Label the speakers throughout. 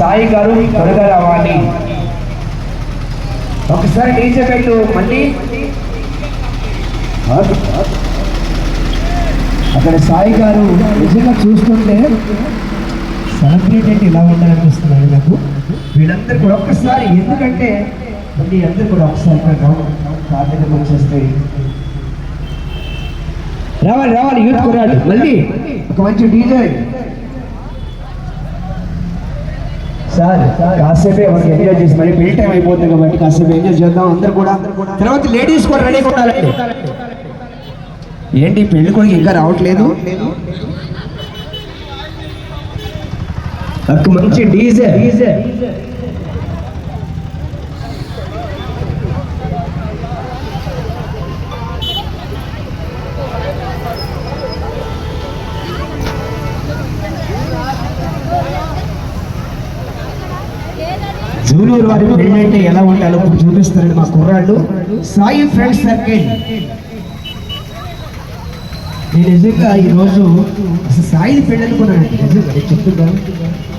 Speaker 1: సాయి గారు త్వరగా రావాలి. ఒకసారి డీజే పెట్టు మళ్ళీ. అక్కడ సాయి గారు నిజంగా చూస్తుంటే సెలబ్రిటీ అంటే ఇలా ఉండాలనిపిస్తున్నాను నాకు. వీళ్ళందరూ కూడా ఒక్కసారి, ఎందుకంటే మళ్ళీ అందరూ కూడా ఒకసారి ప్రార్థన చేస్తే రావాలి రావాలి యూత్ కుర్రాడు. మళ్ళీ ఒక మంచి డీజే సార్. కాసేపే మనకి ఎంజాయ్ చేసి మరి పెళ్లి టైం అయిపోతుంది కాబట్టి కాసేపు ఎంజాయ్ చేద్దాం అందరు కూడా. తర్వాత లేడీస్ కూడా రెడీగా ఉండాలండి. ఏంటి పెళ్లి కూడా ఇంకా రావట్లేదు? ఒక మంచి డీజే. జూనియర్ వారి పెళ్లి అంటే ఎలా ఉండాలో చూపిస్తారండి మా కుర్రాళ్ళు. Sai friends circle. నేను నిజంగా ఈరోజు అసలు సాయి పెళ్ళి అనుకున్నాను. నిజంగా చెప్తున్నా,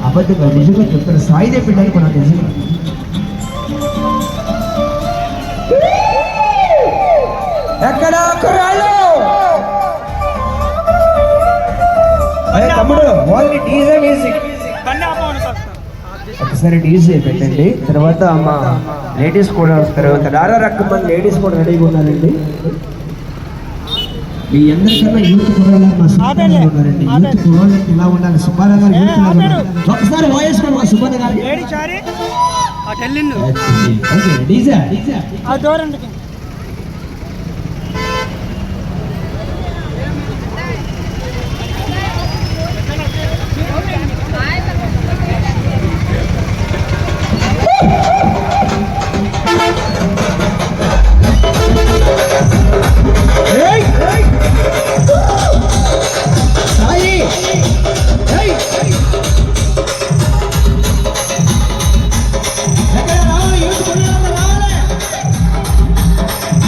Speaker 1: అబద్ధంగా నిజంగా చెప్తాను. సాయిదే పెళ్ళి అనుకున్నాను నిజంగా. ఎక్కడ కుర్రాళ్ళు? తమ్ముడు ఓన్లీ డీజే మ్యూజిక్. ఒకసారి డీజే పెట్టండి. తర్వాత మా లేడీస్ కూడా వస్తారు. రారా రకం లేడీస్ కూడా రెడీగా ఉన్నారండి. మీ అందరికన్నా యూత్ కుర్రాళ్ళు మా సుబ్బారావు ఉన్నారండి. యూత్ కుర్రాళ్ళు ఇలా ఉండాలి. సుబ్బారావు గారు యూత్ లాగా ఒకసారి వాయిస్ కూడా మా సుబ్బారావు గారు. డీజే